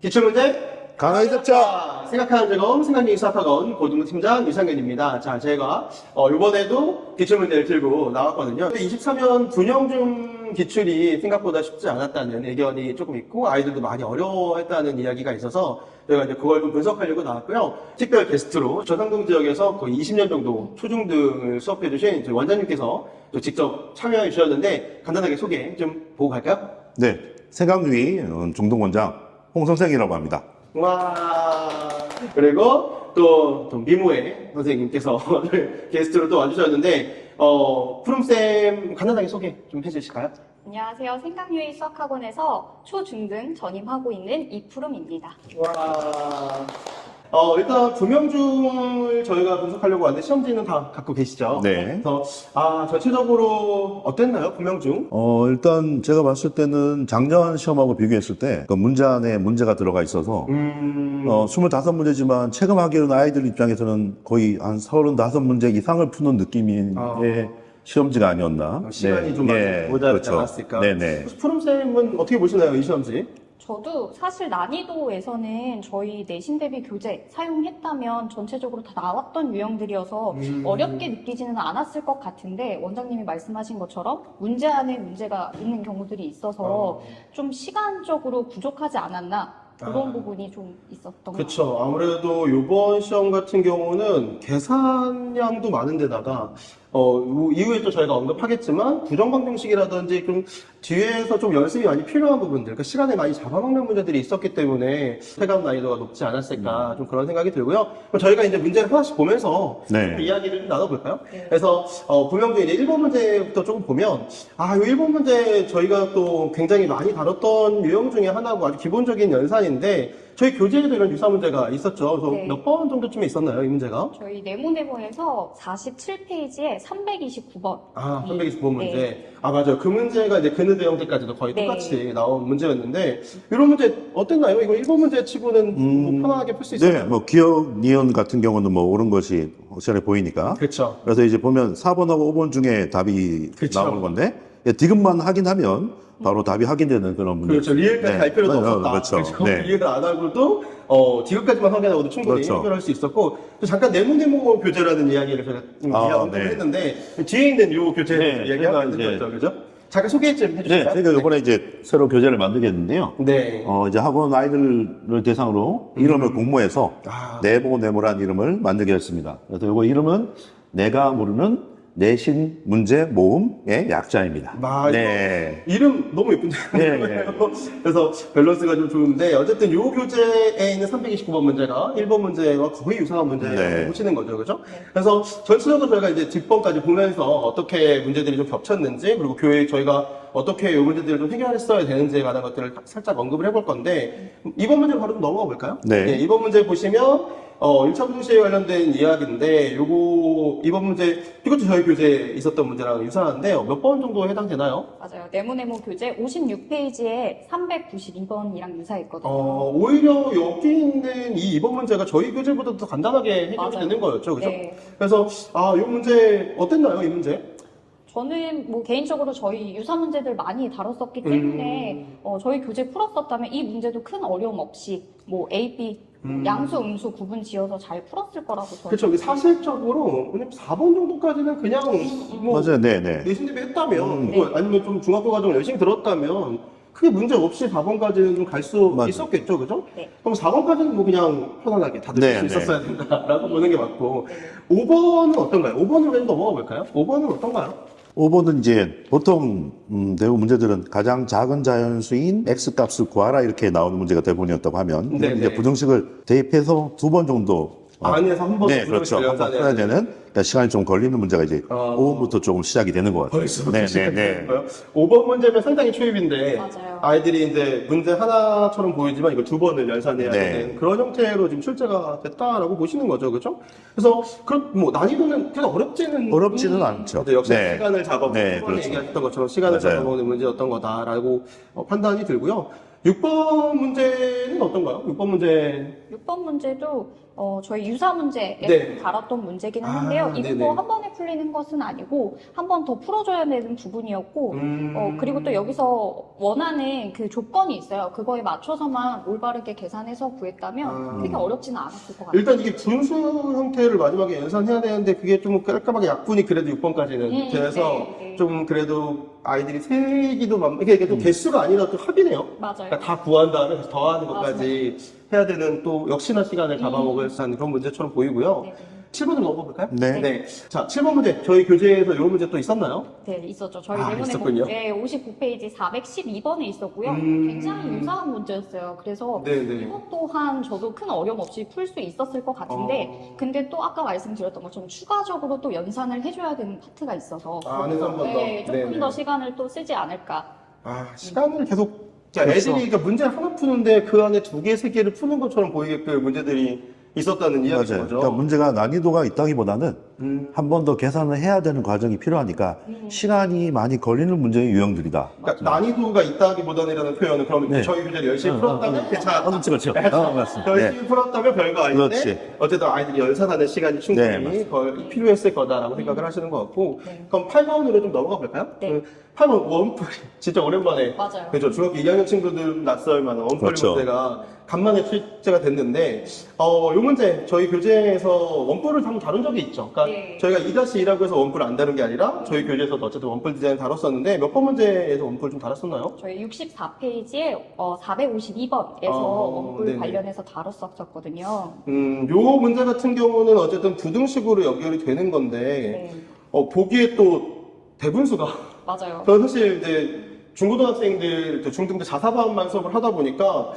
기출문제 강하게 잡자. 생각하는 즐거움 생각력이 수학학원 고등부팀장 유상현입니다. 자, 제가 이번에도 기출문제를 들고 나왔거든요. 23년 분영중 기출이 생각보다 쉽지 않았다는 의견이 조금 있고 아이들도 많이 어려워했다는 이야기가 있어서 저희가 이제 그걸 좀 분석하려고 나왔고요. 특별 게스트로 전상동 지역에서 거의 20년 정도 초중등을 수업해 주신 저희 원장님께서 또 직접 참여해 주셨는데 간단하게 소개 좀 보고 갈까요? 네, 생강유이 중등원장 홍선생이라고 합니다. 와, 그리고 또 미모의 선생님께서 게스트로 또 와주셨는데, 푸름쌤 간단하게 소개 좀 해주실까요? 안녕하세요. 생강유의 수학학원에서 초중등 전임하고 있는 이푸름입니다. 와, 일단 분명중을 저희가 분석하려고 하는데 시험지는 다 갖고 계시죠? 네. 그래서 전체적으로 어땠나요, 분명중? 일단 제가 봤을 때는 작년 시험하고 비교했을 때 그 문제 안에 문제가 들어가 있어서 25문제지만 체감하기로는 아이들 입장에서는 거의 한 35문제 이상을 푸는 느낌의 시험지가 아니었나. 시간이 좀 네, 모자르지 그렇죠. 않았을까? 네네. 푸름쌤은 어떻게 보시나요, 이 시험지? 저도 사실 난이도에서는 저희 내신 대비 교재 사용했다면 전체적으로 다 나왔던 유형들이어서 어렵게 느끼지는 않았을 것 같은데 원장님이 말씀하신 것처럼 문제 안에 문제가 있는 경우들이 있어서 좀 시간적으로 부족하지 않았나 그런 부분이 좀 있었던 것 같아요. 그렇죠. 아무래도 이번 시험 같은 경우는 계산량도 많은데다가 이후에 또 저희가 언급하겠지만 부정방정식이라든지 좀 뒤에서 좀 연습이 많이 필요한 부분들, 그러니까 시간을 많이 잡아먹는 문제들이 있었기 때문에 체감 난이도가 높지 않았을까 좀 그런 생각이 들고요. 그럼 저희가 이제 문제를 하나씩 보면서 네. 좀 이야기를 좀 나눠볼까요? 네. 그래서 분명히 이제 1번 문제부터 조금 보면 이 1번 문제 저희가 또 굉장히 많이 다뤘던 유형 중에 하나고 아주 기본적인 연산인데 저희 교재에도 이런 유사 문제가 있었죠. 그래서 네. 몇 번 정도쯤에 있었나요, 이 문제가? 저희 네모네모에서 47페이지에 329번. 329번 문제. 네. 맞아요. 그 문제가 이제 근느 대형들까지도 거의 네. 똑같이 나온 문제였는데, 이런 문제 어땠나요? 이거 1번 문제 치고는 뭐 편하게 풀 수 있었나요? 네, 뭐 기억 니은 같은 경우는 뭐 옳은 것이 확실히 보이니까. 그렇죠. 그래서 이제 보면 4번하고 5번 중에 답이 그쵸. 나오는 건데 디귿만 확인하면 바로 답이 확인되는 그런 문제. 그렇죠. 리을까지 네. 갈 필요도 네, 없었다. 그렇죠. 네. 리을을 안 하고도 디귿까지만 확인하고도 충분히 그렇죠. 해결할 수 있었고 또 잠깐 네모네모 교재라는 이야기를 제가 좀 언급을 네. 했는데 뒤에 있는 이 교재 네, 이야기하고 제가 있는 거죠, 그죠? 잠깐 소개 좀 네, 해주실까요? 저희가 이번에 이제 새로 교재를 만들겠는데요. 네. 이제 학원 아이들을 대상으로 이름을 공모해서 네모네모란 이름을 만들게 했습니다. 그래서 이거 이름은 내가 모르는 내신 문제 모음의 약자입니다. 네. 이름 너무 예쁜데. 네. 그래서 밸런스가 좀 좋은데, 어쨌든 요 교재에 있는 329번 문제가 1번 문제와 거의 유사한 문제를 네. 보시는 거죠. 그죠? 그래서 전체적으로 저희가 이제 뒷번까지 보면서 어떻게 문제들이 좀 겹쳤는지, 그리고 저희가 어떻게 이 문제들을 좀 해결했어야 되는지에 관한 것들을 살짝 언급을 해볼 건데, 이번 문제 바로 좀 넘어가 볼까요? 네. 이번 문제 보시면, 1차 부등식에 관련된 이야기인데, 이번 문제, 이것도 저희 교재에 있었던 문제랑 유사한데, 몇 번 정도 해당되나요? 맞아요. 네모네모 교재 56페이지에 392번이랑 유사했거든요. 오히려 여기 있는 이 2번 문제가 저희 교재보다 더 간단하게 해결이 맞아요. 되는 거였죠. 그죠? 네. 그래서, 이 문제, 어땠나요, 이 문제? 저는 뭐 개인적으로 저희 유사 문제들 많이 다뤘었기 때문에 저희 교재 풀었었다면 이 문제도 큰 어려움 없이 뭐 A, B, 양수, 음수 구분 지어서 잘 풀었을 거라고 저는. 그렇죠. 사실적으로, 4번 정도까지는 그냥, 뭐, 맞아요. 네네. 내신 대비 했다면, 네. 아니면 좀 중학교 과정을 열심히 들었다면, 크게 문제 없이 4번까지는 좀 갈 수 맞아요. 있었겠죠, 그죠? 네. 그럼 4번까지는 뭐 그냥 편안하게 다들 네, 할 수 네. 있었어야 된다라고 보는 게 맞고, 5번은 어떤가요? 5번으로 좀 넘어가 볼까요? 5번은 어떤가요? 5번은 이제 보통 대부분 문제들은 가장 작은 자연수인 X값을 구하라 이렇게 나오는 문제가 대부분이었다고 하면 네, 이제 네. 부등식을 대입해서 2번 정도 안에서 한 번 네, 그렇죠. 한번 풀어야 되는 그러니까 시간이 좀 걸리는 문제가 이제 5번부터 조금 시작이 되는 것 같아요. 벌써 네, 네, 네. 5번 문제면 상당히 초입인데 맞아요. 아이들이 이제 문제 하나처럼 보이지만 이거 2번을 연산해야 네. 되는 그런 형태로 지금 출제가 됐다라고 보시는 거죠, 그렇죠? 그래서 그런 뭐 난이도는 그렇게 어렵지는 않죠. 역시 네. 시간을 잡아먹는 네, 초반에 그렇죠. 얘기했던 것처럼 시간을 맞아요. 잡아먹는 문제였던 거다라고 판단이 들고요. 6번 문제는 어떤가요? 6번 문제 6번 문제도 저희 유사 문제에 네. 다뤘던 문제기는 아, 한데요. 이거 네네. 한 번에 풀리는 것은 아니고 한 번 더 풀어줘야 되는 부분이었고 그리고 또 여기서 원하는 그 조건이 있어요. 그거에 맞춰서만 올바르게 계산해서 구했다면 크게 어렵지는 않았을 것 같아요. 일단 이게 분수 형태를 마지막에 연산해야 되는데 그게 좀 깔끔하게 약분이 그래도 6번까지는 돼서 네, 네. 좀 그래도 아이들이 세기도 이게 또 개수가 아니라 또 합이네요. 맞아요. 그러니까 다 구한 다음에 다시 더하는 것까지 해야 되는 또 역시나 시간을 잡아먹을 한 그런 문제처럼 보이고요. 네, 네. 7번을 넘어볼까요? 네. 자, 7번 문제. 저희 교재에서 이런 문제 또 있었나요? 네, 있었죠. 저희 아, 내문에 있었군요. 59페이지 412번에 있었고요. 굉장히 유사한 문제였어요. 그래서 네네. 이것 또한 저도 큰 어려움 없이 풀 수 있었을 것 같은데, 근데 또 아까 말씀드렸던 것처럼 추가적으로 또 연산을 해줘야 되는 파트가 있어서, 안에서 한 번 더. 네, 조금 네네. 더 시간을 또 쓰지 않을까. 시간을 계속, 그러니까 그렇죠. 애들이 그러니까 문제 하나 푸는데 그 안에 두 개, 세 개를 푸는 것처럼 보이게끔 문제들이 있었다는 이야기인 맞아요. 거죠. 그러니까 문제가 난이도가 있다기보다는 한 번 더 계산을 해야 되는 과정이 필요하니까 시간이 많이 걸리는 문제의 유형들이다. 그러니까 난이도가 있다기보다는이라는 표현은 그러면 네. 저희 교재를 열심히 풀었다면 괜찮았다. 그렇죠. 맞습니다. 네. 열심히 풀었다면 별거 아닌데 그렇지. 어쨌든 아이들이 연산하는 시간이 충분히 네, 맞습니다. 필요했을 거다라고 생각을 하시는 것 같고 네. 그럼 8번으로 좀 넘어가 볼까요? 네. 8번 원풀이 진짜 오랜만에 맞아요. 그렇죠. 중학교 2학년 친구들 낯설 만한 원풀이 그렇죠. 문제가 간만에 출제가 됐는데 이 문제 저희 교재에서 원뿔을 한번 다룬 적이 있죠. 그러니까 네. 저희가 2-2라고 해서 원뿔을 안 다룬 게 아니라 저희 교재에서도 어쨌든 원뿔 디자인 다뤘었는데 몇 번 문제에서 원뿔 좀 다뤘었나요? 저희 64페이지에 452번에서 원뿔 네네. 관련해서 다뤘었거든요. 요 문제 같은 경우는 어쨌든 부등식으로 연결이 되는 건데, 네, 보기에 또 대분수가, 맞아요. 저는 사실 이제 중고등학생들, 중등부 자사반만 수업을 하다 보니까,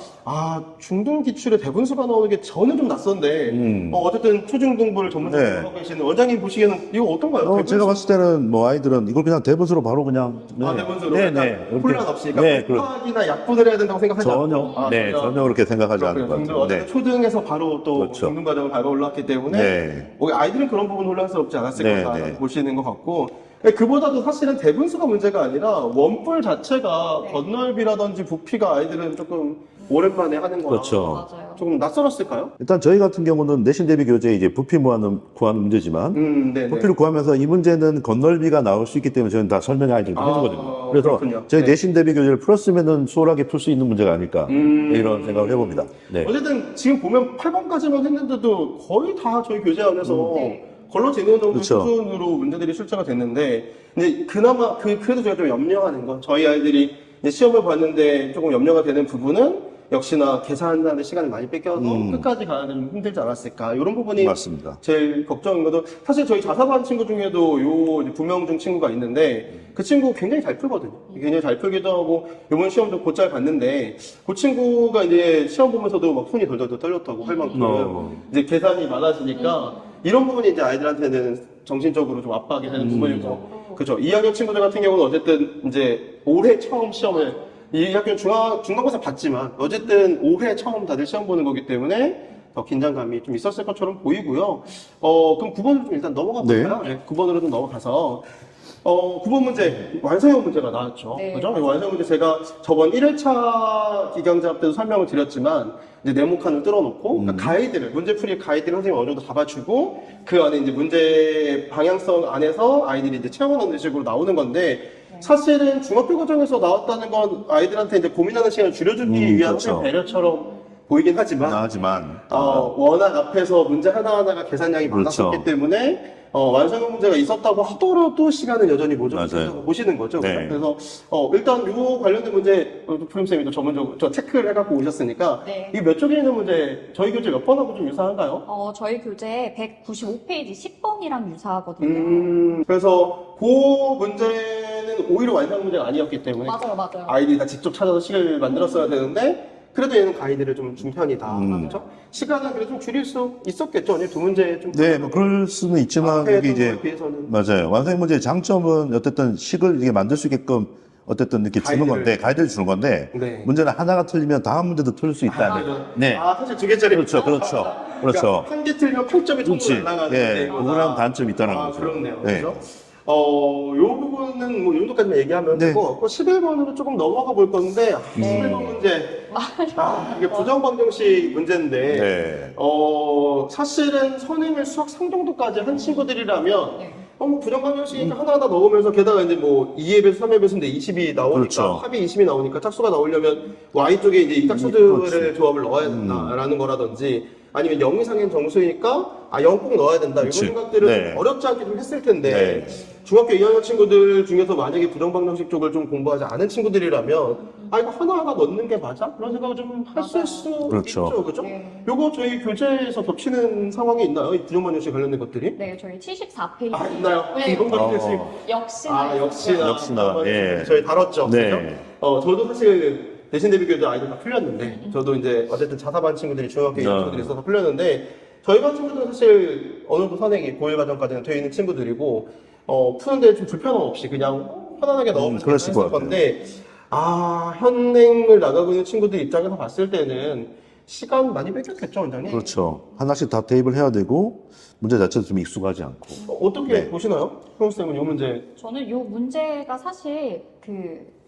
중등 기출에 대분수가 나오는 게 저는 좀 낯선데, 어쨌든 초중등부를 전문적으로 네. 하고 계시는 원장님 보시기에는 이거 어떤가요? 대분수? 제가 봤을 때는 뭐 아이들은 이걸 그냥 대분수로 바로 그냥 대분수로? 네, 약간 네. 이렇게. 혼란 없이, 그러니까 네, 곱하기나 약분을 해야 된다고 생각하지 전혀 전혀 그렇게 생각하지 않을 것 중등, 같아요. 어쨌든 네. 초등에서 바로 또 그렇죠. 중등 과정을 밟아 올랐기 때문에 네. 아이들은 그런 부분 혼란스럽지 않았을 네, 거다 네. 보시는 것 같고 그보다도 사실은 대분수가 문제가 아니라 원뿔 자체가 네. 건널비라든지 부피가 아이들은 조금 오랜만에 하는 거라 그렇죠. 맞아요. 조금 낯설었을까요? 일단 저희 같은 경우는 내신 대비 교재 이제 부피 구하는 문제지만 네네. 부피를 구하면서 이 문제는 건널비가 나올 수 있기 때문에 저는 다 설명을 아이들한테 해주거든요. 그래서 그렇군요. 저희 네. 내신 대비 교재를 풀었으면은 수월하게 풀 수 있는 문제가 아닐까 이런 생각을 해봅니다. 네. 어쨌든 지금 보면 8번까지만 했는데도 거의 다 저희 교재 안에서 네. 걸러지는 정도 그렇죠. 수준으로 문제들이 출제가 됐는데, 근데 그나마 그래도 제가 좀 염려하는 건 저희 아이들이 이제 시험을 봤는데 조금 염려가 되는 부분은 역시나 계산하는 시간을 많이 뺏겨서 끝까지 가는데 좀 힘들지 않았을까 이런 부분이 맞습니다. 제일 걱정인 것도 사실 저희 자사반 친구 중에도 요 이제 부명중 친구가 있는데 그 친구 굉장히 잘 풀거든요. 굉장히 잘 풀기도 하고 이번 시험도 곧잘 봤는데 그 친구가 이제 시험 보면서도 막 손이 덜덜 떨렸다고 할 만큼 이제 계산이 많아지니까 이런 부분이 이제 아이들한테는 정신적으로 좀 압박이 되는 부분이고 그렇죠. 2학년 친구들 같은 경우는 어쨌든 이제 올해 처음 시험을 이 학교 중간고사 봤지만 어쨌든 올해 처음 다들 시험 보는 거기 때문에 더 긴장감이 좀 있었을 것처럼 보이고요. 그럼 9번으로 좀 일단 넘어가 볼까요? 네. 9번으로 좀 넘어가서 9번 문제 완성형 문제가 나왔죠. 네, 그죠? 맞아요. 완성형 문제 제가 저번 1회차 기강잡 때도 설명을 드렸지만 이제 네모칸을 뚫어놓고 그러니까 가이드를 문제풀이 가이드를 선생님이 어느 정도 잡아주고 그 안에 이제 문제 방향성 안에서 아이들이 이제 채워넣는 식으로 나오는 건데 사실은 중학교 과정에서 나왔다는 건 아이들한테 이제 고민하는 시간을 줄여주기 위한 그렇죠. 배려처럼 보이긴 하지만 워낙 앞에서 문제 하나하나가 계산량이 그렇죠. 많았기 때문에 완성형 문제가 있었다고 하더라도 시간은 여전히 맞아요. 모자라고 보시는 거죠. 네. 그래서 일단 요 관련된 문제 프로님쌤이 전문적으로 저 체크를 해갖고 오셨으니까 네. 이 몇 쪽에 있는 문제 저희 교재 몇 번하고 좀 유사한가요? 저희 교재 195페이지 10번이랑 유사하거든요. 그래서 그 문제는 오히려 완성 문제가 아니었기 때문에 맞아요. 아이들이 다 직접 찾아서 식을 만들었어야 되는데 그래도 얘는 가이드를 좀 준 편이다. 그렇죠? 시간은 그래도 좀 줄일 수 있었겠죠. 두 문제 좀 네, 뭐 그럴 수는 있지만 앞에 이게 했던 이제 거에 비해서는 맞아요. 완성 문제의 장점은 어쨌든 식을 이게 만들 수 있게끔 어쨌든 이렇게 주는 건데 가이드를 주는 건데 네. 문제는 하나가 틀리면 다음 문제도 틀릴 수 있다는. 네. 사실 두 개짜리 그렇죠. 그러니까 한 개 틀리면 8점이 그렇지. 총으로 날아가는데 예, 억울한 단점이 있다는 거죠. 그렇네요. 네. 그렇죠? 요 부분은 뭐 이 정도까지만 얘기하면 네. 되고, 11번으로 조금 넘어가 볼 건데, 11번 문제. 이게 부정방정식 문제인데, 네. 사실은 선행을 수학 상정도까지 한 친구들이라면, 네. 뭐 부정방정식이니까 하나하나 넣으면서 게다가 이제 뭐 2의 배수, 3의 배수인데 20이 나오니까, 그렇죠. 합이 20이 나오니까 짝수가 나오려면 Y 쪽에 이제 이 짝수들의 조합을 넣어야 된다라는 거라든지, 아니면 0 이상인 정수이니까 0 꼭 넣어야 된다. 이런 그치. 생각들을 네. 좀 어렵지 않게 좀 했을 텐데 네. 중학교 2학년 친구들 중에서 만약에 부정방정식 쪽을 좀 공부하지 않은 친구들이라면 이거 하나하나 넣는 게 맞아? 그런 생각을 좀 했을 수 그렇죠. 있죠. 그죠? 네. 요거 저희 교재에서 겹치는 상황이 있나요? 이 부정방정식 관련된 것들이? 네, 저희 74페이지. 있나요? 네. 부정방정식. 역시나. 역시나. 예. 저희 다뤘죠. 네. 그죠? 저도 사실 내신 대비 교재 아이들 다 풀렸는데, 저도 이제 어쨌든 자사반 친구들이 중학교 2학년 친구들이 있어서 풀렸는데, 저희 반 친구들은 사실 어느 정도 선행이 고일 과정까지는 되어 있는 친구들이고, 푸는데 좀 불편함 없이 그냥 편안하게 넣으면 그랬을 것 같아요. 건데, 현행을 나가고 있는 친구들 입장에서 봤을 때는 시간 많이 뺏겼겠죠, 원장님? 그렇죠. 하나씩 다 대입을 해야 되고 문제 자체도 좀 익숙하지 않고. 어떻게 네. 보시나요? 형수님은 이 문제. 저는 이 문제가 사실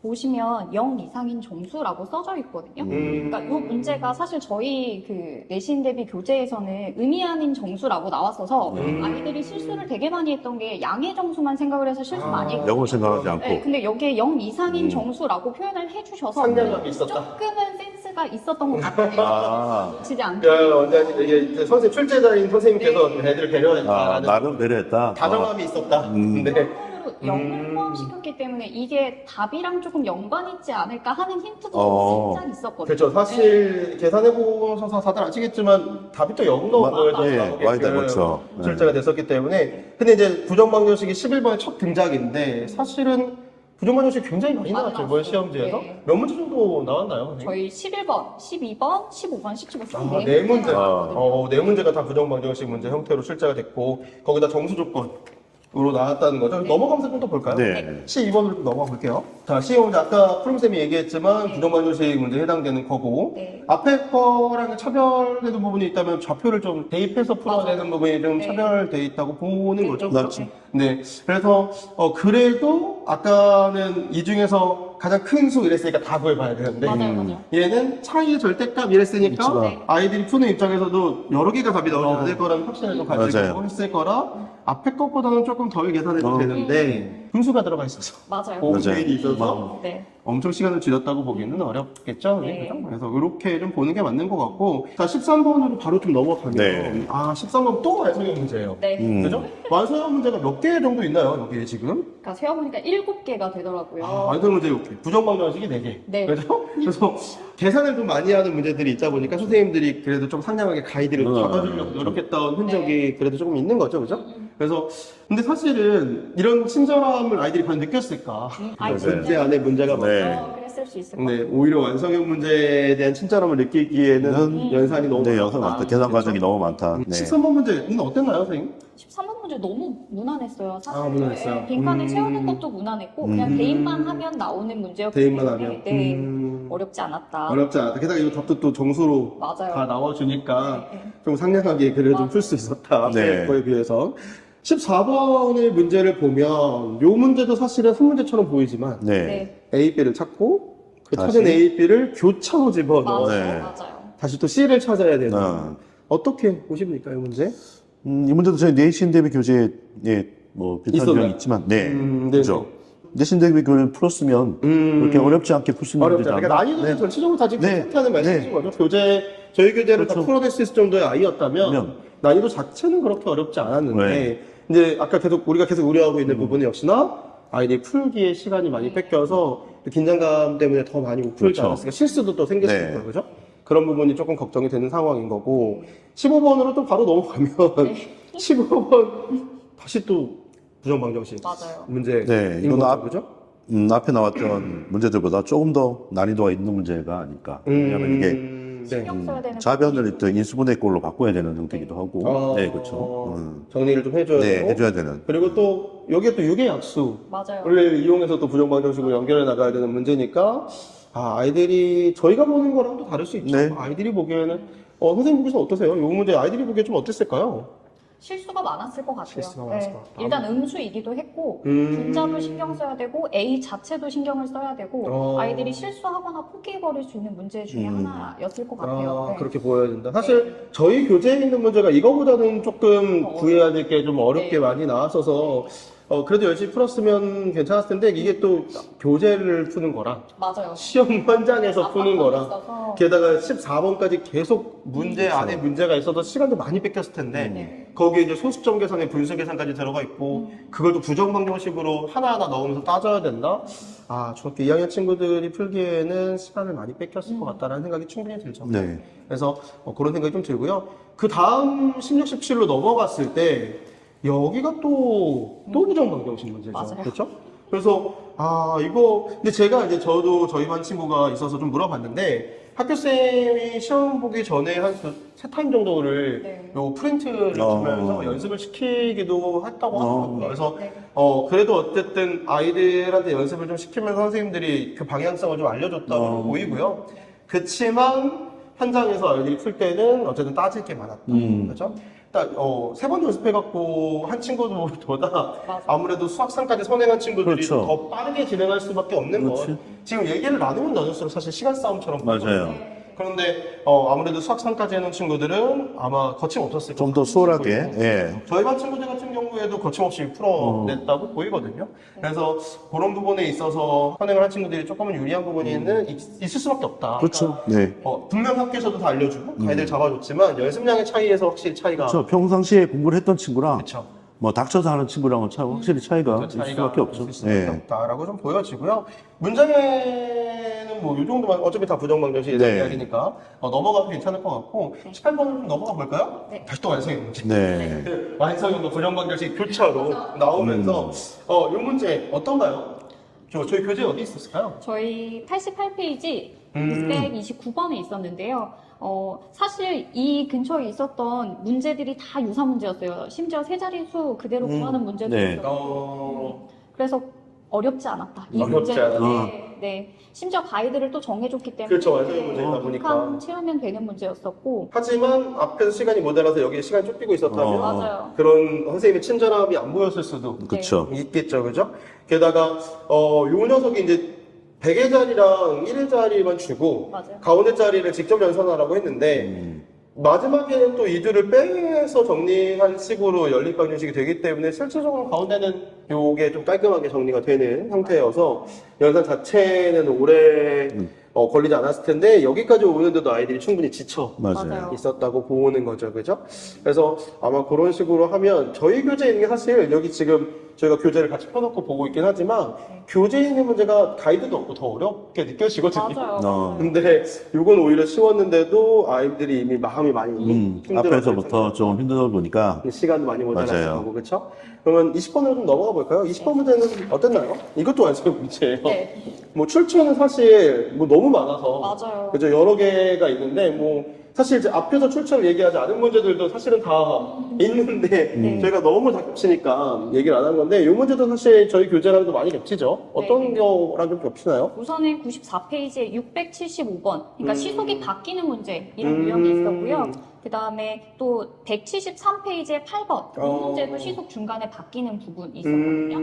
보시면 0 이상인 정수라고 써져 있거든요. 그러니까 이 문제가 사실 저희 내신 대비 교재에서는 의미 아닌 정수라고 나왔어서 아이들이 실수를 되게 많이 했던 게 양의 정수만 생각을 해서 실수 많이 했거든요. 영어 생각하지 않고. 네, 근데 여기에 0 이상인 정수라고 표현을 해주셔서 상냥함이 있었다. 조금은 센스가 있었던 것 같아요. 놓치지 않게. 원장님, 이게 선생님, 출제자인 선생님께서 애들을 배려했다라는 나름 배려했다. 다정함이 있었다. 네. 처음으로 0을 포함시켰기 때문에 이게 답이랑 조금 연관 있지 않을까 하는 힌트도 살짝 있었거든요. 그렇죠. 사실 계산해보셔서 다들 아시겠지만 답이 또 0 넣은 거에서 네, 많이 그렇죠. 출제가 됐었기 때문에. 근데 이제 부정방정식이 11번의 첫 등장인데 사실은 부정방정식이 굉장히 많이 많이 나왔죠. 이번 나왔어요. 시험지에서. 네. 몇 문제 정도 나왔나요? 선생님? 저희 11번, 12번, 15번, 17번 총 네 문제. 나왔거든요. 네 문제가 다 부정방정식 문제 형태로 출제가 됐고 거기다 정수 조건으로 나왔다는 거죠. 넘어가면서 좀 더 볼까요? 네. 12번으로 좀 넘어가 볼게요. 자, 12번 문제 아까 프롬쌤이 얘기했지만 부정방정식 문제에 해당되는 거고 네. 앞에 거랑 차별되는 부분이 있다면 좌표를 좀 대입해서 풀어야 되는 부분이 좀 네. 차별돼 있다고 보는 거죠. 맞죠. 네. 그래서 그래도 아까는 이 중에서 가장 큰 수 이랬으니까 답을 봐야 되는데 맞아요. 얘는 차이의 절대값 이랬으니까 그렇죠. 아이들이 푸는 입장에서도 여러 개가 답이 나오지 않을 거라는 확신을 좀 가지고 맞아요. 했을 거라 앞에 것보다는 조금 덜 계산해도 되는데 분수가 들어가 있어서 맞아요. 오브제인이 있어서 네. 엄청 시간을 줄였다고 보기는 어렵겠죠. 네. 그죠? 그래서 이렇게 좀 보는 게 맞는 것 같고 자 13번으로 바로 좀 넘어가면 네. 13번 또 완성형 문제예요. 네. 그죠? 완성형 문제가 몇 개 정도 있나요? 여기에 지금? 그러니까 세어보니까 7개가 되더라고요. 완성형 문제 이렇게 부정방정식이 4개. 네. 그죠? 그래서 계산을 좀 많이 하는 문제들이 있다 보니까 선생님들이 그래도 좀 상냥하게 가이드를 잡아주려고 노력했던 흔적이 그래도 조금 있는 거죠. 그죠? 그래서 근데 사실은 이런 친절함을 아이들이 과연 느꼈을까? 아이, 문제 안에 문제가 많아요. 네. 그랬을 수 있을 것 같아요. 네, 오히려 완성형 문제에 대한 친절함을 느끼기에는 연산이 너무 네, 영상 많다. 계산 과정이 너무 많다. 네. 13번 문제는 어땠나요, 선생님? 13번 문제 너무 무난했어요. 사실. 무난했어요? 네, 빈칸을 채우는 것도 무난했고 그냥 대입만 하면 나오는 문제였기 대입만 때문에 하면? 네, 어렵지 않았다. 어렵지 않다. 게다가 이 답도 또 정수로 맞아요. 다 나와주니까 네. 좀 상냥하게 글을 좀 맞아요. 풀 수 있었다. 앞에 네. 거에 비해서. 14번의 문제를 보면 요 문제도 사실은 한 문제처럼 보이지만 네. 네. A, B를 찾고 그 다시? 찾은 A, B를 교차로 집어넣어 맞아요. 네. 맞아요. 다시 또 C를 찾아야 되는 어떻게 보십니까 이 문제? 이 문제도 저희 내신 대비 교재에 뭐 비슷한 있었나요? 점이 있지만, 네. 네. 그죠. 내신 대비 교재를 풀었으면 그렇게 어렵지 않게 풀 수 있는 어렵지 않아. 문제잖아요. 그러니까 난이도는 전체적으로 다 지금 네. 괜찮다는 말씀이신 네. 거죠? 저희 교재를 다 그렇죠. 풀어낼 수 있을 정도의 아이였다면 그러면. 난이도 자체는 그렇게 어렵지 않았는데 네. 이제 아까 우리가 계속 우려하고 있는 부분은 역시나 아이들이 풀기에 시간이 많이 뺏겨서 긴장감 때문에 더 많이 못 풀지 그렇죠. 않았을까 실수도 또 생길 수 네. 있고요. 그죠? 그런 부분이 조금 걱정이 되는 상황인 거고 15번으로 또 바로 넘어가면 15번 다시 또 부정방정식 맞아요. 문제인 네, 이건 거죠. 앞- 그죠? 앞에 나왔던 문제들보다 조금 더 난이도가 있는 문제가 아닐까. 왜냐하면 이게 네. 신경 써야 되는 자변을 또 인수분해꼴로 바꿔야 되는 형태이기도 하고. 네, 그렇죠. 정리를 좀 해줘야 네, 되고 해줘야 되는. 그리고 또 여기에 또 유계 약수 맞아요. 를 이용해서 또 부정방정식으로 연결해 나가야 되는 문제니까 아이들이 저희가 보는 거랑 또 다를 수 있죠. 네. 아이들이 보기에는 선생님 보기에는 어떠세요? 이 문제 아이들이 보기에 좀 어땠을까요? 실수가 많았을 것 같아요. 실수가 많았을 것 같다. 일단 음수이기도 했고 분자도 신경 써야 되고 A 자체도 신경을 써야 되고 아이들이 실수하거나 포기해버릴 수 있는 문제 중에 하나였을 것 같아요. 네. 그렇게 보여야 된다. 사실 저희 교재에 있는 문제가 이거보다는 조금 구해야 될 게 좀 어렵게 네. 많이 나왔어서 그래도 열심히 풀었으면 괜찮았을 텐데 이게 또 교재를 푸는 거랑 맞아요. 시험 현장에서 푸는 거랑 있어서. 게다가 14번까지 계속 문제 안에 문제가 있어서 시간도 많이 뺏겼을 텐데 네. 거기에 이제 소수점 계산에 분수 계산까지 들어가 있고 그걸 또 부정방정식으로 하나하나 넣으면서 따져야 된다? 아, 중학교 2학년 친구들이 풀기에는 시간을 많이 뺏겼을 것 같다라는 생각이 충분히 들죠. 네. 그래서 그런 생각이 좀 들고요. 그 다음 16, 17로 넘어갔을 때 여기가 또 부정방정식 문제죠. 맞아요. 그렇죠? 그래서 이거 근데 제가 이제 저도 저희 반 친구가 있어서 좀 물어봤는데 학교쌤이 시험 보기 전에 한 세 타임 정도를 네. 요 프린트를 주면서 연습을 시키기도 했다고 하더라고요. 그래서 네. 그래도 어쨌든 아이들한테 연습을 좀 시키면서 선생님들이 그 방향성을 좀 알려줬다고 보이고요. 그치만 현장에서 아이들이 풀 때는 어쨌든 따질 게 많았다. 그렇죠? 일단 3번 연습해갖고 한 친구들보다 맞아. 아무래도 수학상까지 선행한 친구들이 그렇죠. 더 빠르게 진행할 수밖에 없는 건 그렇지. 지금 얘기를 나누면 나눌수록 사실 시간 싸움처럼 맞아요. 보이거든요. 그런데 아무래도 수학상까지 해놓은 친구들은 아마 거침없었을 좀 것 더 수월하게, 보이고 예. 저희 반 친구들 같은 경우에도 거침없이 풀어냈다고 보이거든요. 그래서 그런 부분에 있어서 선행을 한 친구들이 조금은 유리한 부분이 있을 수밖에 없다. 그렇죠. 네. 분명 학교에서도 다 알려주고 가이드를 잡아줬지만 연습량의 차이에서 확실히 차이가 그렇죠. 평상시에 공부를 했던 친구랑 그렇죠. 뭐 닥쳐서 하는 친구랑은 확실히 차이가 있을 수밖에 없죠. 있을 수밖에 예. 없다라고 좀 보여지고요. 문장에는 뭐 이 정도만 어차피 다 부정방정식 네. 이야기니까 넘어가도 괜찮을 것 같고 18번은 좀 넘어가 볼까요? 네. 다시 또 완성형 문제. 네. 그 완성형도 부정방정식 교차로 나오면서 이 문제 어떤가요? 저희 교재 어디 있었을까요? 저희 88페이지 629번에 있었는데요. 사실 이 근처에 있었던 문제들이 다 유사 문제였어요. 심지어 세 자릿수 그대로 구하는 문제도 네. 있었고. 그래서 어렵지 않았다. 이 어렵지 문제는. 않았다. 네. 심지어 가이드를 또 정해줬기 때문에. 그렇죠. 완성형 문제이다 보니까. 한 채우면 되는 문제였었고. 하지만 앞에서 시간이 모자라서 여기에 시간이 쫓기고 있었다면 맞아요. 그런 선생님의 친절함이 안 보였을 수도 그렇죠. 있겠죠, 그죠? 게다가 요 녀석이 이제 100의 자리랑 1의 자리만 주고 맞아요. 가운데 자리를 직접 연산하라고 했는데 마지막에는 또 이들을 빼서 정리한 식으로 연립방정식이 되기 때문에 실질적으로 가운데는 요게 좀 깔끔하게 정리가 되는 형태여서 연산 자체는 오래 걸리지 않았을 텐데 여기까지 오는데도 아이들이 충분히 지쳐 맞아요. 있었다고 보는 거죠, 그죠? 그래서 아마 그런 식으로 하면 저희 교재에 있는 게 사실 여기 지금 저희가 교재를 같이 펴놓고 보고 있긴 하지만 교재에 있는 문제가 가이드도 없고 더 어렵게 느껴지거든요. 맞아요. 근데 이건 오히려 쉬웠는데도 아이들이 이미 마음이 많이 힘들어. 앞에서부터 좀 힘들어 보니까 시간도 많이 모자랐을 맞아요. 거고, 그렇죠? 그러면 20번으로 좀 넘어가 볼까요? 20번 문제는 어땠나요? 이것도 완성 문제예요. 네. 뭐 출처는 사실 뭐 너무 많아서 맞아요. 그죠? 여러 개가 있는데 뭐 사실 이제 앞에서 출처를 얘기하지 않은 문제들도 사실은 다 있는데 저희가 너무 다 겹치니까 얘기를 안 한 건데 이 문제도 사실 저희 교재랑도 많이 겹치죠. 어떤 네. 거랑 좀 겹치나요? 우선은 94페이지에 675번, 그러니까 시속이 바뀌는 문제, 이런 유형이 있었고요. 그 다음에 또 173페이지에 8번, 이 문제도 시속 중간에 바뀌는 부분이 있었거든요.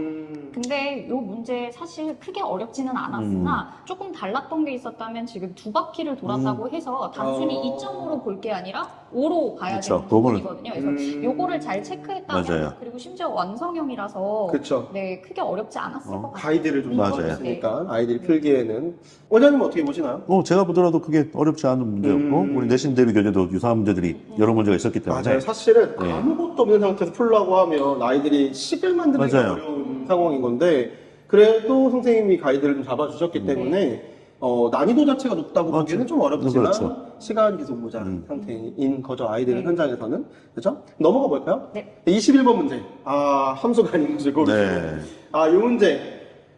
근데 이 문제 사실 크게 어렵지는 않았으나 조금 달랐던 게 있었다면 지금 두 바퀴를 돌았다고 해서 단순히 2.5로 볼 게 아니라 5로 봐야 그쵸, 되는 그거는- 부분이거든요. 그래서 요거를 잘 체크했다면 맞아요. 그리고 심지어 완성형이라서 그쵸. 네, 크게 어렵지 않았을 것 같아요. 가이드를 좀 맞아요. 넣었으니까 아이들이 풀기에는 원장님 어떻게 보시나요? 제가 보더라도 그게 어렵지 않은 문제였고 우리 내신 대비 교재도 유사한 문제들이 여러 문제가 있었기 때문에 맞아요. 사실은 네. 아무것도 없는 상태에서 풀라고 하면 아이들이 식을 만드는 게 맞아요. 어려운 상황인 건데 그래도 선생님이 가이드를 좀 잡아주셨기 때문에 난이도 자체가 높다고 맞죠. 보기에는 좀 어렵지만 그렇죠. 시간이 계속 모자란 상태인 거죠. 아이들 현장에서는. 그렇죠? 넘어가 볼까요? 네. 21번 문제. 함수가 아닌 문제고. 네. 이 문제.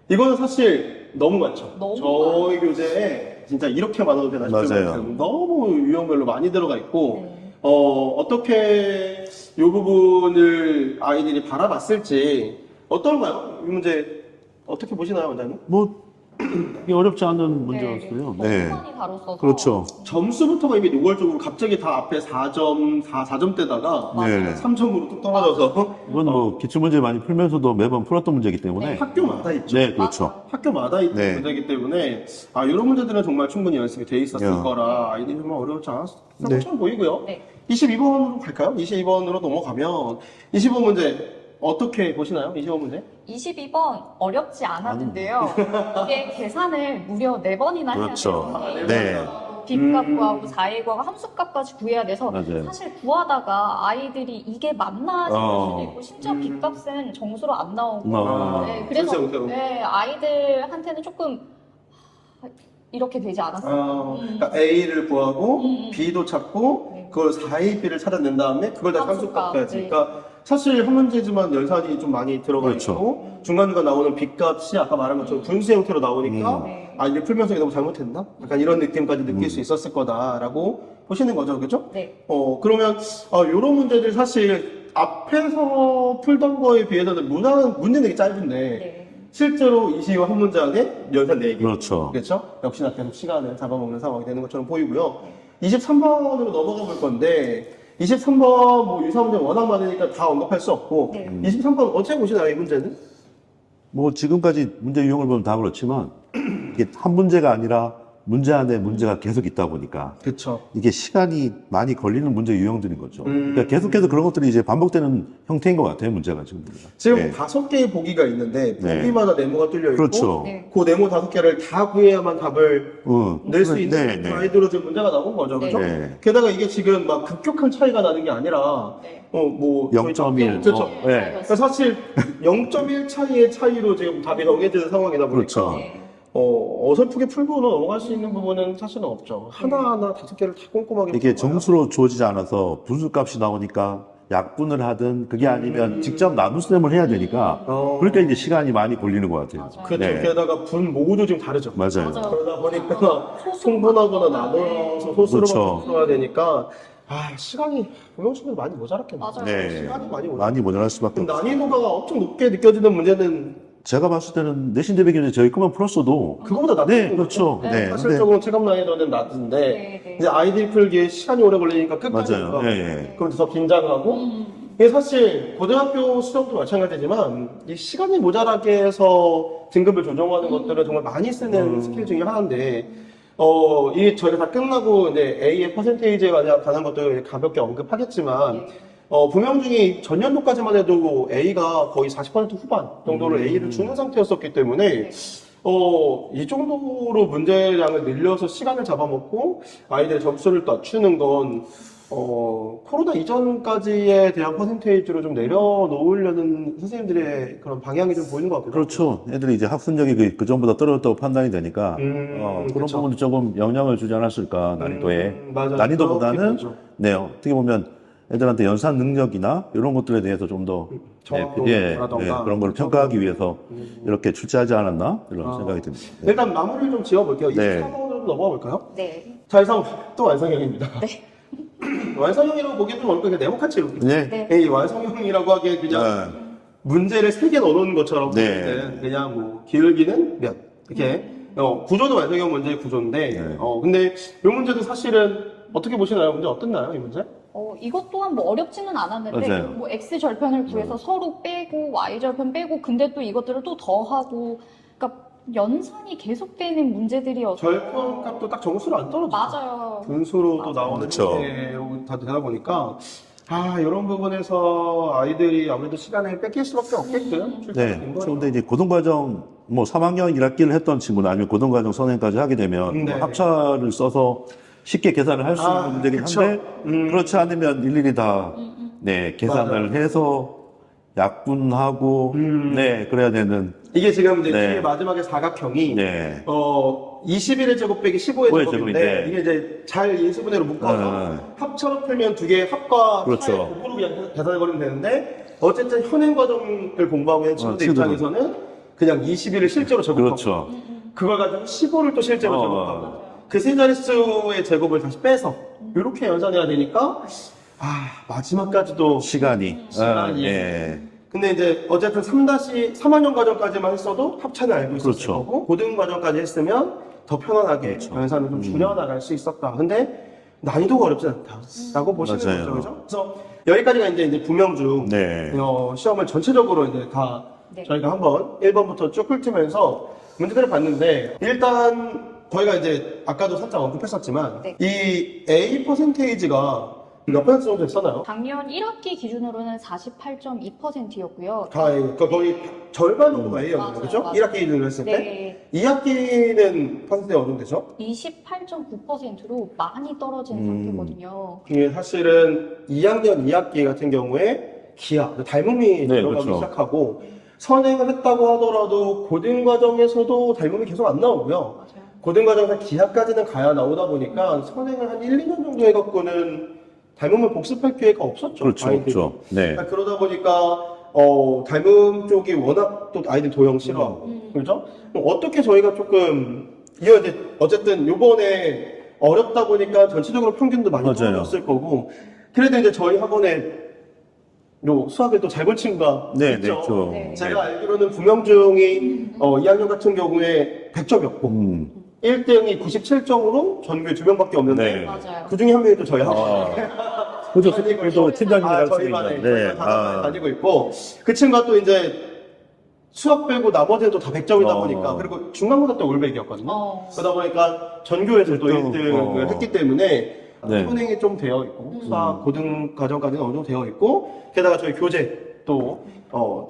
이거는 사실 너무 많죠. 너무 저희 교재에 진짜 이렇게 많아도 되나 싶을 맞아요. 만큼 너무 유형별로 많이 들어가 있고 네. 어떻게 이 부분을 아이들이 바라봤을지 어떤가요? 이 문제 어떻게 보시나요, 원장님? 뭐 이게 어렵지 않은 문제였어요. 너무 네. 많이 다뤘어서. 그렇죠. 점수부터가 이미 노골적으로 갑자기 다 앞에 4점대다가 네. 3점으로 뚝 떨어져서 이건 뭐 기출문제 많이 풀면서도 매번 풀었던 문제이기 때문에. 학교마다 있죠. 네, 그렇죠. 학교마다 있는 네. 문제이기 때문에 이런 문제들은 정말 충분히 연습이 돼 있었을 야. 거라 아이들이 정말 어려웠지 않았을 네. 것처럼 보이고요. 네. 22번으로 갈까요? 22번으로 넘어가면 25 문제 어떻게 보시나요? 25 문제? 22번 어렵지 않았는데요. 이게 계산을 무려 4번이나 그렇죠. 해야 돼요. 네. 빈값 구하고 4의 구하고 함수값까지 구해야 돼서 맞아요. 사실 구하다가 아이들이 이게 맞나 싶을 수도 있고 심지어 빈값은 정수로 안 나오고 네, 그래서 전세 네, 아이들한테는 조금 이렇게 되지 않았어요. 그러니까 A를 구하고 B도 찾고 네. 그걸 4A, B를 찾아낸 다음에 그걸 다시 함수값, 함수값까지. 네. 그러니까 사실 한 문제지만 연산이 좀 많이 들어가 그렇죠. 있고 중간중간 나오는 B값이 아까 말한 것처럼 분수 형태로 나오니까 네. 이게 풀면서 이게 너무 잘못했나? 약간 이런 느낌까지 느낄 수 있었을 거다라고 보시는 거죠, 그렇죠? 네. 그러면 이런 문제들 사실 앞에서 풀던 거에 비해서는 문제 내기 짧은데 네. 실제로 22 한 문제 안에 연산 4개. 그렇죠. 그렇죠? 역시나 계속 시간을 잡아먹는 상황이 되는 것처럼 보이고요. 23번으로 넘어가 볼 건데 23번 뭐 유사 문제 워낙 많으니까 다 언급할 수 없고 네. 23번 어떻게 보시나요, 이 문제는? 뭐 지금까지 문제 유형을 보면 다 그렇지만 이게 한 문제가 아니라 문제 안에 문제가 계속 있다 보니까 그렇죠. 이게 시간이 많이 걸리는 문제 유형들인 거죠. 그러니까 계속해서 그런 것들이 이제 반복되는 형태인 것 같아요, 문제가 지금. 지금 네. 5개의 보기가 있는데 네. 보기마다 네모가 뚫려 있고 그렇죠. 네. 그 네모 5개를 다 구해야만 답을 낼 수 있는 네, 네. 아이들로 지금 문제가 나온 거죠, 그렇죠? 네. 게다가 이게 지금 막 급격한 차이가 나는 게 아니라 네. 뭐 0.1. 그렇죠. 네. 그러니까 사실 0.1 차이의 차이로 지금 답이 정해지는 상황이다 보니까 그렇죠. 네. 어설프게 풀고 넘어갈 수 있는 부분은 사실은 없죠. 하나하나 5개를 다 꼼꼼하게 이게 풀어봐야. 정수로 주어지지 않아서 분수값이 나오니까 약분을 하든 그게 아니면 직접 나눗셈을 해야 되니까 그러니까 이제 시간이 많이 걸리는 것 같아요. 그렇죠. 네. 게다가 분모도 좀 다르죠. 맞아요. 맞아요. 그러다 보니까 통분하거나 나눠서 소수로만 그렇죠. 풀어야 되니까 시간이 분명히 많이 모자랐겠네요. 맞아요. 네. 시간이 많이 모자랐 많이 모자랄 수밖에 그럼 없어요. 난이도가 엄청 높게 느껴지는 문제는 제가 봤을 때는 내신 대비 교재 저희 것만 풀었어도 그거보다 낮은 네, 거죠. 그렇죠. 네. 네. 근데 사실적으로 체감 난이도는 낮은데 네, 네. 이제 아이들이 풀기에 시간이 오래 걸리니까 끝까지 맞아요. 못 가고 예, 예. 그럼 더 긴장하고 이게 사실 고등학교 수정도 마찬가지지만 이 시간이 모자라게 해서 등급을 조정하는 것들은 정말 많이 쓰는 스킬 중에 하나인데 이 저희가 다 끝나고 이제 A의 퍼센테이지에 관한 것도 가볍게 언급하겠지만 부명중이 전년도까지만 해도 A가 거의 40% 후반 정도를 A를 주는 상태였었기 때문에 이 정도로 문제량을 늘려서 시간을 잡아먹고 아이들의 점수를 낮추는 건 코로나 이전까지에 대한 퍼센테이지로 좀 내려놓으려는 선생님들의 그런 방향이 좀 보이는 것 같고요. 그렇죠. 애들이 이제 학습력이 그 전보다 떨어졌다고 판단이 되니까 그런 그렇죠. 부분도 조금 영향을 주지 않았을까 난이도에. 맞아요. 난이도보다는 그렇게 보죠. 네, 어떻게 보면 애들한테 연산 능력이나 이런 것들에 대해서 좀 더 정확도라던가 그런 걸 평가하기 위해서 이렇게 출제하지 않았나 이런 생각이 듭니다. 네. 일단 마무리를 좀 지어볼게요. 네. 23번으로 넘어가 볼까요? 네. 자, 이상 또 완성형입니다. 완성형이라고 보기엔 좀 어렵고 그냥 네모칸치 이렇게. 네. 네. 이 완성형이라고 하기에 그냥 문제를 3개 넣어놓은 것처럼 네. 보이는 그냥 뭐 기울기는 몇 이렇게 구조도 완성형 문제의 구조인데 네. 근데 이 문제도 사실은 어떻게 보시나요? 문제 어땠나요? 이 문제? 이것 또한 뭐 어렵지는 않았는데 맞아요. 뭐 x 절편을 구해서 서로 빼고 y 절편 빼고 근데 또 이것들을 또 더하고 그러니까 연산이 계속되는 문제들이어서 절편값도 딱 정수로 안 떨어지죠. 맞아요. 분수로 또 나오는 그렇죠. 문제로 다 되다 보니까 이런 부분에서 아이들이 아무래도 시간을 뺏길 수밖에 없게끔 출제가 네. 된 그런데 거죠. 이제 고등과정 뭐 3학년 1학기를 했던 친구나 아니면 고등과정 선행까지 하게 되면 네. 뭐 합차를 써서 쉽게 계산을 할 수 있는 문제긴 그쵸. 한데 그렇지 않으면 일일이 다 네, 계산을 해서 약분하고 네, 그래야 되는 이게 지금 이제 네. 뒤에 마지막에 사각형이 네. 21의 제곱 빼기 15의 15의 제곱인데 제곱인데 이게 이제 잘 인수분해로 묶어서 네. 합처로 풀면 두 개의 합과 그렇죠. 차의 곱으로 그냥 계산해버리면 되는데 어쨌든 현행 과정을 공부하고 있는 친구들 친구들은. 입장에서는 그냥 21을 실제로 제곱하고 그렇죠. 그걸 가지고 15를 또 실제로 제곱하고 그 세 자릿수의 제곱을 다시 빼서 이렇게 연산해야 되니까 마지막까지도 시간이 시간이. 예. 근데 이제 어쨌든 3-3학년 과정까지만 했어도 합차는 알고 있었을 그렇죠. 거고 고등 과정까지 했으면 더 편안하게 그렇죠. 연산을 좀 줄여나갈 수 있었다. 근데 난이도가 어렵지 않다라고 보시는 맞아요. 거죠, 그죠? 그래서 여기까지가 이제 부명중 네. 시험을 전체적으로 이제 다 네. 저희가 한번 1번부터 쭉 훑으면서 문제들을 봤는데 일단 저희가 이제 아까도 살짝 언급했었지만 네. 이 A 퍼센테이지가 몇 퍼센트 정도 됐었나요? 작년 1학기 기준으로는 48.2%였고요. 그러니까 거의 절반 정도가 A였네요, 맞아요, 그죠? 맞아요. 1학기 기준으로 했을 때. 네. 2학기는 퍼센트가 어느 정도 되죠? 28.9%로 많이 떨어진 상태거든요. 이게 사실은 2학년 2학기 같은 경우에 기하, 닮음이 네, 들어가기 그렇죠. 시작하고 선행을 했다고 하더라도 고등 과정에서도 닮음이 계속 안 나오고요. 맞아요. 고등 과정에서 기하까지는 가야 나오다 보니까 선행을 한 1, 2년 정도 해갖고는 닮음을 복습할 기회가 없었죠. 그렇죠. 아이들이. 그렇죠. 네. 그러다 보니까 닮음 쪽이 워낙 또 아이들 도형 싫어하고 그렇죠? 그럼 어떻게 저희가 조금 이거 이제 어쨌든 요번에 어렵다 보니까 전체적으로 평균도 많이 맞아요. 떨어졌을 거고 그래도 이제 저희 학원에 요 수학을 또 잘 볼 친구가 네, 있죠. 네, 있죠. 네. 제가 알기로는 부명중이 2학년 같은 경우에 100점이었고 1등이 97점으로 전교에 2명밖에 없는데 네. 맞아요. 그 중에 한 명이 또 저희 학원. 그래도 다니고 그래도 있고. 팀장님이랑 저희만에 네. 다니고 있고 그 친구가 또 이제 수학 빼고 나머지는 또 다 100점이다 보니까 그리고 중간고사 때 올백이었거든요. 그러다 보니까 전교에서 또 1등을 했기 때문에 네. 선행이 좀 되어 있고 수학 고등 과정까지는 어느 정도 되어 있고 게다가 저희 교재 또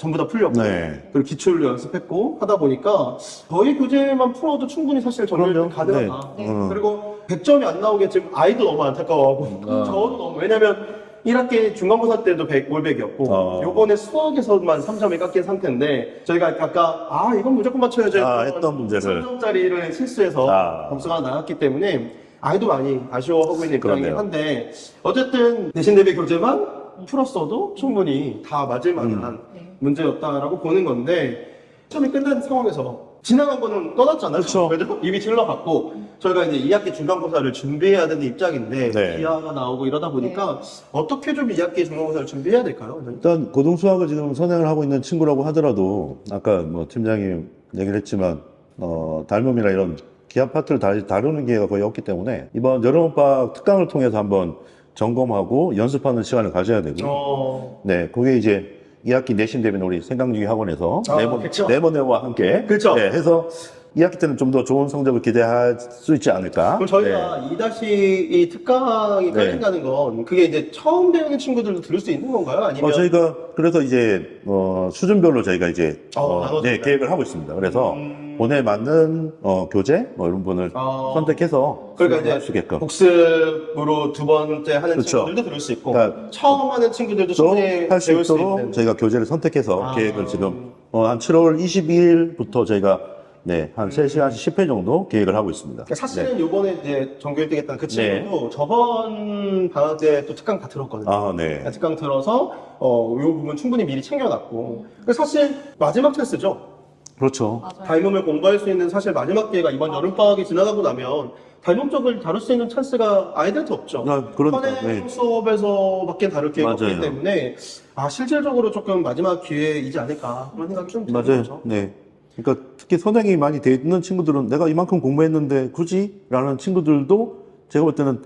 전부 다 풀렸고 네. 그리고 기출로 연습했고 하다 보니까 저희 교재만 풀어도 충분히 사실 전교 그럼요. 1등 가능하다. 네. 그리고 100점이 안 나오게 지금 아이도 너무 안타까워하고 저도 너무 왜냐면 1학기 중간고사 때도 100, 올백이었고 요번에 수학에서만 3점이 깎인 상태인데 저희가 아까 이건 무조건 맞춰야죠 했던 문제를 3점짜리를 실수해서 점수가 나갔기 때문에 아이도 많이 아쉬워하고 있는 입장이긴 그러네요. 한데 어쨌든 내신 대비 교재만 풀었어도 충분히 다 맞을 만한 네. 문제였다라고 보는 건데 시험이 끝난 상황에서 지나간 거는 떠났잖아요. 그쵸. 그죠? 이미 질러갔고 저희가 이제 2학기 중간고사를 준비해야 되는 입장인데 네. 기하가 나오고 이러다 보니까 어떻게 좀 2학기 중간고사를 준비해야 될까요? 일단 고등 수학을 지금 선행을 하고 있는 친구라고 하더라도 아까 뭐 팀장이 얘기를 했지만 닮음이나 이런 기하 파트를 다루는 기회가 거의 없기 때문에 이번 여름방학 특강을 통해서 한번 점검하고 연습하는 시간을 가져야 되고요. 네, 그게 이제 2학기 내신 대비는 우리 생강중이 학원에서 그쵸. 네모네모와 함께 그쵸. 네, 해서 2학기 때는 좀 더 좋은 성적을 기대할 수 있지 않을까. 그럼 저희가 네. 2-2 특강이 깔린다는 건 그게 이제 처음 배우는 친구들도 들을 수 있는 건가요? 아니면 저희가 그래서 이제 수준별로 저희가 이제 나눠진다. 네, 계획을 하고 있습니다. 그래서 본에 맞는 교재 뭐 이런 분을 선택해서 그러니까 수강할 이제 수 있게끔. 복습으로 두 번째 하는 그렇죠. 친구들도 들을 수 있고 그러니까 처음 하는 친구들도 또 충분히 할 수 배울 수 있도록 있는 저희가 교재를 선택해서 계획을 지금 한 7월 22일부터 저희가 네, 한 3시간씩 10회 정도 계획을 하고 있습니다. 그러니까 사실은 요번에 이제 전교 1등 했던 그 네. 친구도 저번 방학 때 또 특강 다 들었거든요. 네. 특강 들어서 요 부분 충분히 미리 챙겨놨고 그래서 사실 마지막 찬스죠. 그렇죠. 맞아요. 닮음을 공부할 수 있는 사실 마지막 기회가 이번 여름방학이 지나가고 나면 닮음 쪽을 다룰 수 있는 찬스가 아이들한테 없죠. 그러니까. 선행 네. 수업에서밖에 다룰 기회가 없기 맞아요. 때문에 실질적으로 조금 마지막 기회이지 않을까 그런 생각이 좀 드는 맞아요. 거죠. 네. 그러니까 특히 선행이 많이 돼 있는 친구들은 내가 이만큼 공부했는데 굳이? 라는 친구들도 제가 볼 때는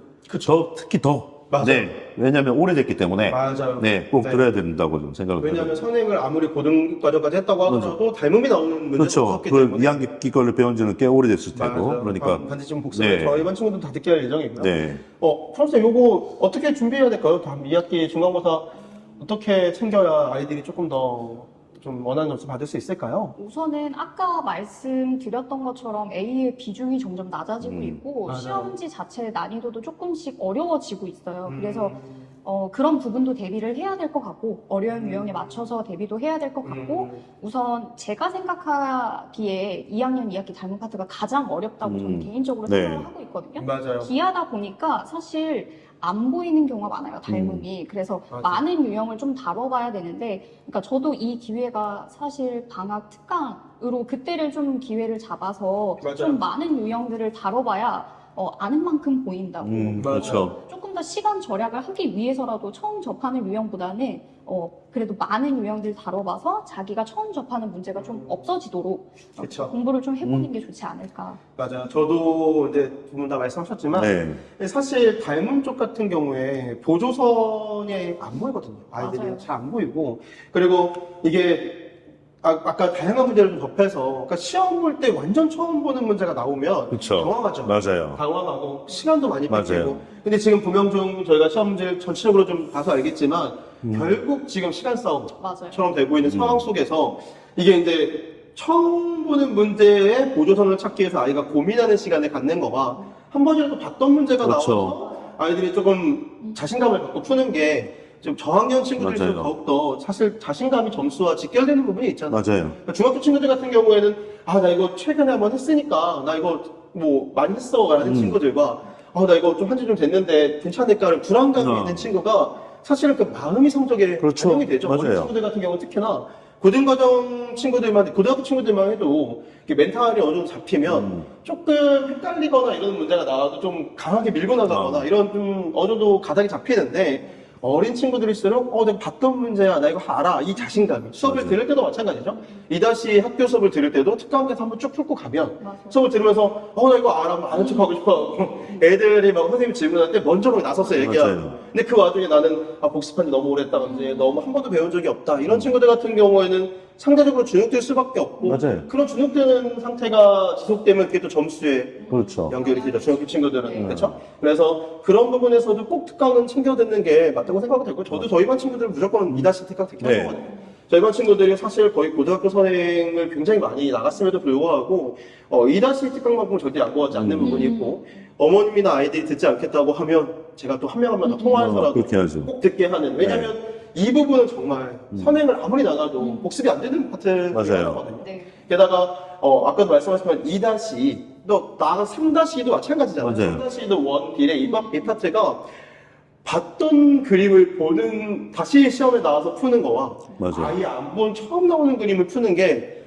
특히 더. 맞아요. 네. 왜냐하면 오래됐기 때문에. 맞아요. 네. 꼭 네. 들어야 된다고 좀 생각을 왜냐하면 해요. 선행을 아무리 고등 과정까지 했다고 하더라도 닮음이 나오는 문제가 그렇죠. 없기 그 때문에 2학기 거를 배운 지는 꽤 오래됐을 테고. 맞아요. 그러니까. 반드시 좀 복습을 네. 저희 반 친구들도 다 듣게 할 예정이고요. 네. 프랑스 요거 어떻게 준비해야 될까요? 다음 2학기 중간고사 어떻게 챙겨야 아이들이 조금 더 좀 원하는 점수 받을 수 있을까요? 우선은 아까 말씀드렸던 것처럼 A의 비중이 점점 낮아지고 있고 맞아요. 시험지 자체의 난이도도 조금씩 어려워지고 있어요. 그래서 그런 부분도 대비를 해야 될 것 같고 어려운 유형에 맞춰서 대비도 해야 될 것 같고 우선 제가 생각하기에 2학년 2학기 닮은 파트가 가장 어렵다고 저는 개인적으로 네. 생각을 하고 있거든요. 맞아요. 기하다 보니까 사실 안 보이는 경우가 많아요, 닮음이. 그래서 맞아요. 많은 유형을 좀 다뤄봐야 되는데, 그러니까 저도 이 기회가 사실 방학 특강으로 그때를 좀 기회를 잡아서 맞아요. 좀 많은 유형들을 다뤄봐야 아는 만큼 보인다고. 그렇죠. 조금 더 시간 절약을 하기 위해서라도 처음 접하는 유형보다는 그래도 많은 유형들 다뤄봐서 자기가 처음 접하는 문제가 좀 없어지도록 그쵸. 공부를 좀 해보는 게 좋지 않을까. 맞아요. 저도 이제 두 분 다 말씀하셨지만 네. 사실 발문 쪽 같은 경우에 보조선이 안 보이거든요. 아이들이 맞아요. 잘 안 보이고 그리고 이게 아까 다양한 문제를 좀 접해서 그러니까 시험 볼 때 완전 처음 보는 문제가 나오면 그쵸. 당황하죠. 맞아요. 당황하고 시간도 많이 맞아요. 뺏기고 근데 지금 부명중 저희가 시험 문제를 전체적으로 좀 봐서 알겠지만 결국 지금 시간 싸움처럼 맞아요. 되고 있는 상황 속에서 이게 이제 처음 보는 문제에 보조선을 찾기 위해서 아이가 고민하는 시간을 갖는 거가 한 번이라도 봤던 문제가 그렇죠. 나와서 아이들이 조금 자신감을 갖고 푸는 게 좀 저학년 친구들이 맞아요. 더욱더 사실 자신감이 점수와 직결되는 부분이 있잖아요. 맞아요. 그러니까 중학교 친구들 같은 경우에는 나 이거 최근에 한번 했으니까 나 이거 뭐 많이 했어 라는 친구들과 나 이거 좀 한지 좀 됐는데 괜찮을까라는 불안감이 있는 친구가 사실은 그 마음이 성적에 그렇죠. 반영이 되죠. 어린 맞아요. 친구들 같은 경우 특히나 고등과정 친구들만, 고등학교 친구들만 해도 이렇게 멘탈이 어느 정도 잡히면 조금 헷갈리거나 이런 문제가 나와도 좀 강하게 밀고 나가거나 이런 좀 어느 정도 가닥이 잡히는데 어린 친구들일수록 내가 봤던 문제야, 나 이거 알아, 이 자신감이 수업을 맞아요. 들을 때도 마찬가지죠. 이다시 학교 수업을 들을 때도 특강에서 한번 쭉 풀고 가면 맞아요. 수업을 들으면서 나 이거 알아, 막 아는 척하고 싶어 애들이 막 선생님 질문할 때 먼저 막 나서서 얘기하고 맞아요. 근데 그 와중에 나는 복습한 지 너무 오래됐다든지 너무 한 번도 배운 적이 없다 이런 친구들 같은 경우에는 상대적으로 주눅들 수밖에 없고 맞아요. 그런 주눅드는 상태가 지속되면 그게 또 점수에 그렇죠. 연결이 되죠. 중학교 친구들은. 네. 그렇죠? 그래서 그런 부분에서도 꼭 특강은 챙겨 듣는 게 맞다고 생각이 되고 저도 저희 반 친구들은 무조건 2다시 특강 특히 네. 하거든요. 저희 반 친구들이 사실 거의 고등학교 선행을 굉장히 많이 나갔음에도 불구하고 2다시 특강만큼은 절대 양보하지 않는 부분이 있고 어머님이나 아이들이 듣지 않겠다고 하면 제가 또 한 명 한 명 더 통화해서라도 그렇게 하죠. 꼭 듣게 하는 왜냐면 이 부분은 정말 선행을 아무리 나가도 복습이 안 되는 파트 맞아요. 거든요. 네. 게다가 아까도 말씀하셨지만 2다시 또 나가 3다시도 마찬가지잖아요. 맞아요. 3다시도 원딜의 이 파트가 봤던 그림을 보는 다시 시험에 나와서 푸는 거와 맞아요. 아예 안 본 처음 나오는 그림을 푸는 게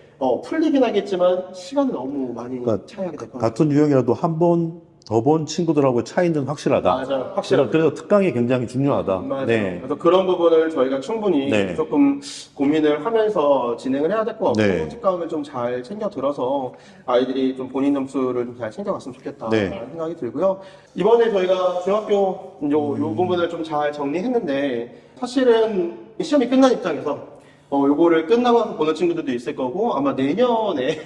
풀리긴 하겠지만 시간이 너무 많이 그러니까 차이하게 될 거예요. 같은 유형이라도 한 번 더 본 친구들하고 차이는 확실하다. 맞아요. 확실하게. 그래서 특강이 굉장히 중요하다. 맞아요. 네. 그래서 그런 부분을 저희가 충분히 네. 조금 고민을 하면서 진행을 해야 될 것 같고 네. 특강을 좀 잘 챙겨 들어서 아이들이 좀 본인 점수를 좀 잘 챙겨갔으면 좋겠다라는 네. 생각이 들고요. 이번에 저희가 중학교 요 부분을 좀 잘 정리했는데 사실은 시험이 끝난 입장에서 요거를 끝나고 나서 보는 친구들도 있을 거고 아마 내년에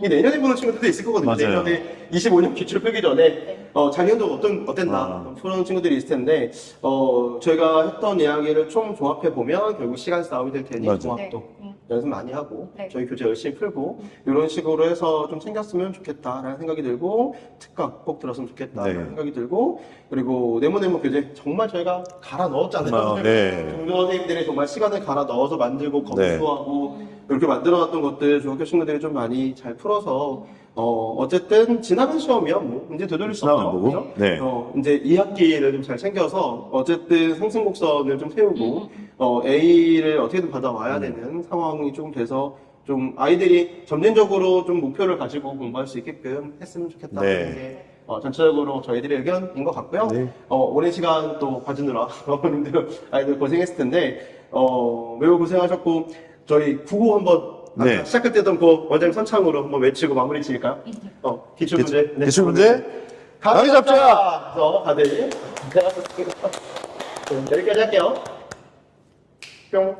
이 내년에 보는 친구들도 있을 거거든요. 맞아요. 내년에 25년 기출 풀기 전에 작년도 어땠나 푸는 친구들이 있을 텐데 저희가 했던 이야기를 총 조합해 보면 결국 시간 싸움이 될 테니 맞아요. 종합도 네. 연습 많이 하고 네. 저희 교재 열심히 풀고 이런 식으로 해서 좀 챙겼으면 좋겠다라는 생각이 들고 특강 꼭 들었으면 좋겠다라는 네. 생각이 들고 그리고 네모네모 교재 정말 저희가 갈아 넣었잖아요. 네. 종교 선생님들이 정말 시간을 갈아 넣어서 만들고 네. 검수하고 이렇게 만들어놨던 것들 중학교 친구들이 좀 많이 잘 풀어서 어쨌든 지나간 시험이야 뭐 이제 되돌릴 수 지나간 없죠. 거고. 그죠? 네. 이제 2학기를 좀 잘 챙겨서 어쨌든 상승 곡선을 좀 세우고 A를 어떻게든 받아와야 되는 상황이 좀 돼서 좀 아이들이 점진적으로 좀 목표를 가지고 공부할 수 있게끔 했으면 좋겠다는 네. 게 전체적으로 저희들의 의견인 것 같고요. 네. 오랜 시간 또 봐주느라 어머님들 아이들 고생했을 텐데 매우 고생하셨고 저희 구호 한번 아까 네. 시작할 때 했던 그 원장님 선창으로 한번 외치고 마무리 지을까요? 기출문제. 네, 기출문제. 감이 감이 잡자! 그래서 다들 고생하셨습니다. 여기까지 할게요. 뿅.